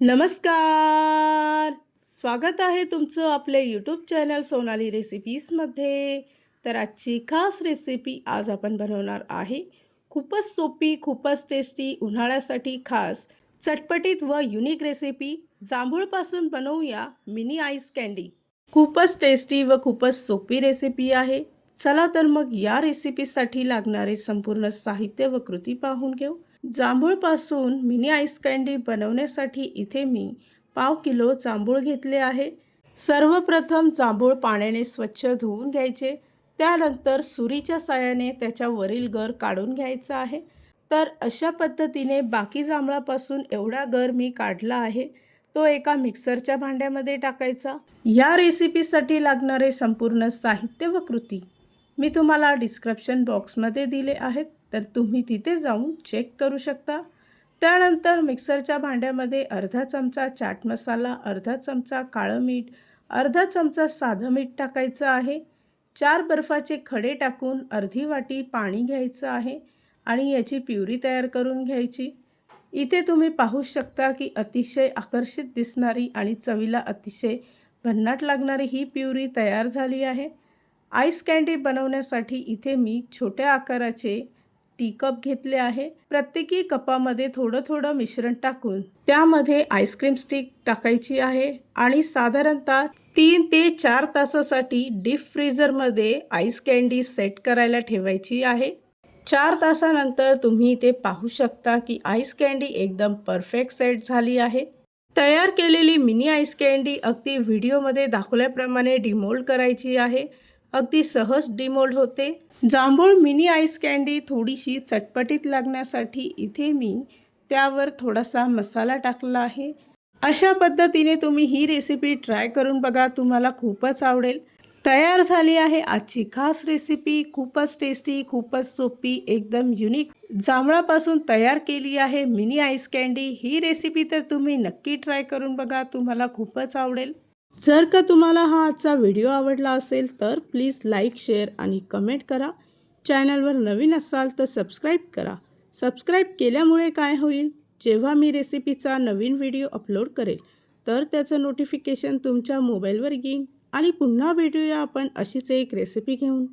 नमस्कार. स्वागत आहे तुमचं आपले यूट्यूब चॅनल सोनाली रेसिपीजमध्ये. तर आजची खास रेसिपी आज आपण बनवणार आहे. खूपच सोपी, खूपच टेस्टी, उन्हाळ्यासाठी खास, चटपटीत व युनिक रेसिपी. जांभूळपासून बनवूया मिनी आईस कँडी. खूपच टेस्टी व खूपच सोपी रेसिपी आहे. चला तर मग या रेसिपीसाठी लागणारे संपूर्ण साहित्य व कृती पाहून घेऊ. जांभूळपासून मिनी आईस कँडी बनवण्यासाठी इथे मी 1/2 किलो जांभूळ घेतले आहे. सर्वप्रथम जांभूळ पाण्याने स्वच्छ धुवून घ्यायचे. त्यानंतर सुरीच्या साहाय्याने त्याच्यावरील गर काढून घ्यायचा आहे. तर अशा पद्धतीने बाकी जांभळापासून एवढा गर मी काढला आहे. तो एका मिक्सरच्या भांड्यामध्ये टाकायचा. या रेसिपीसाठी लागणारे संपूर्ण साहित्य व कृती मी तुम्हाला डिस्क्रिप्शन बॉक्समध्ये दिले आहेत, तर तुम्ही तिथे जाऊन चेक करू शकता. त्यानंतर मिक्सरच्या भांड्यामध्ये अर्धा चमचा चाट मसाला, अर्धा चमचा काळं मीठ, अर्धा चमचा साधं मीठ टाकायचं आहे. 4 बर्फाचे खडे टाकून अर्धी वाटी पाणी घ्यायचं आहे आणि याची प्युरी तयार करून घ्यायची. इथे तुम्ही पाहू शकता की अतिशय आकर्षित दिसणारी आणि चवीला अतिशय भन्नाट लागणारी ही प्युरी तयार झाली आहे. आईस कँडी बनवण्यासाठी इथे मी छोट्या आकाराचे टी कप घेतले आहे. प्रत्येकी कपामध्ये थोडं थोडं मिश्रण टाकून त्यामध्ये आईस्क्रीम स्टिक टाकायची आहे आणि साधारणतः 3 ते 4 तासासाठी डीप फ्रीझरमध्ये आईस कँडी सेट करायला ठेवायची आहे. 4 तासानंतर तुम्ही इथे पाहू शकता की आईस कँडी एकदम परफेक्ट सेट झाली आहे. तयार केलेली मिनी आईस कँडी अगदी व्हिडिओमध्ये दाखवल्याप्रमाणे डिमोल्ड करायची आहे. अगदी सहज डिमोल्ड होते. जांभूळ मिनी आईस कँडी थोडीशी चटपटीत लागण्यासाठी इथे मी त्यावर थोडासा मसाला टाकला आहे. अशा पद्धतीने तुम्ही ही रेसिपी ट्राय करून बघा, तुम्हाला खूपच आवडेल. तयार झाली आहे आजची खास रेसिपी. खूपच टेस्टी, खूपच सोपी, एकदम युनिक जांभळापासून तयार केली आहे मिनी आईस कँडी. ही रेसिपी तर तुम्ही नक्की ट्राय करून बघा, तुम्हाला खूपच आवडेल. जर का तुम्हाला हा आजचा व्हिडिओ आवडला असेल तर प्लीज लाईक, शेअर आणि कमेंट करा. चॅनलवर नवीन असाल तर सबस्क्राईब करा. सबस्क्राईब केल्यामुळे काय होईल, जेव्हा मी रेसिपीचा नवीन व्हिडिओ अपलोड करेल तर त्याचं नोटिफिकेशन तुमच्या मोबाईलवर येईल. आणि पुन्हा भेटूया आपण अशीच एक रेसिपी घेऊन.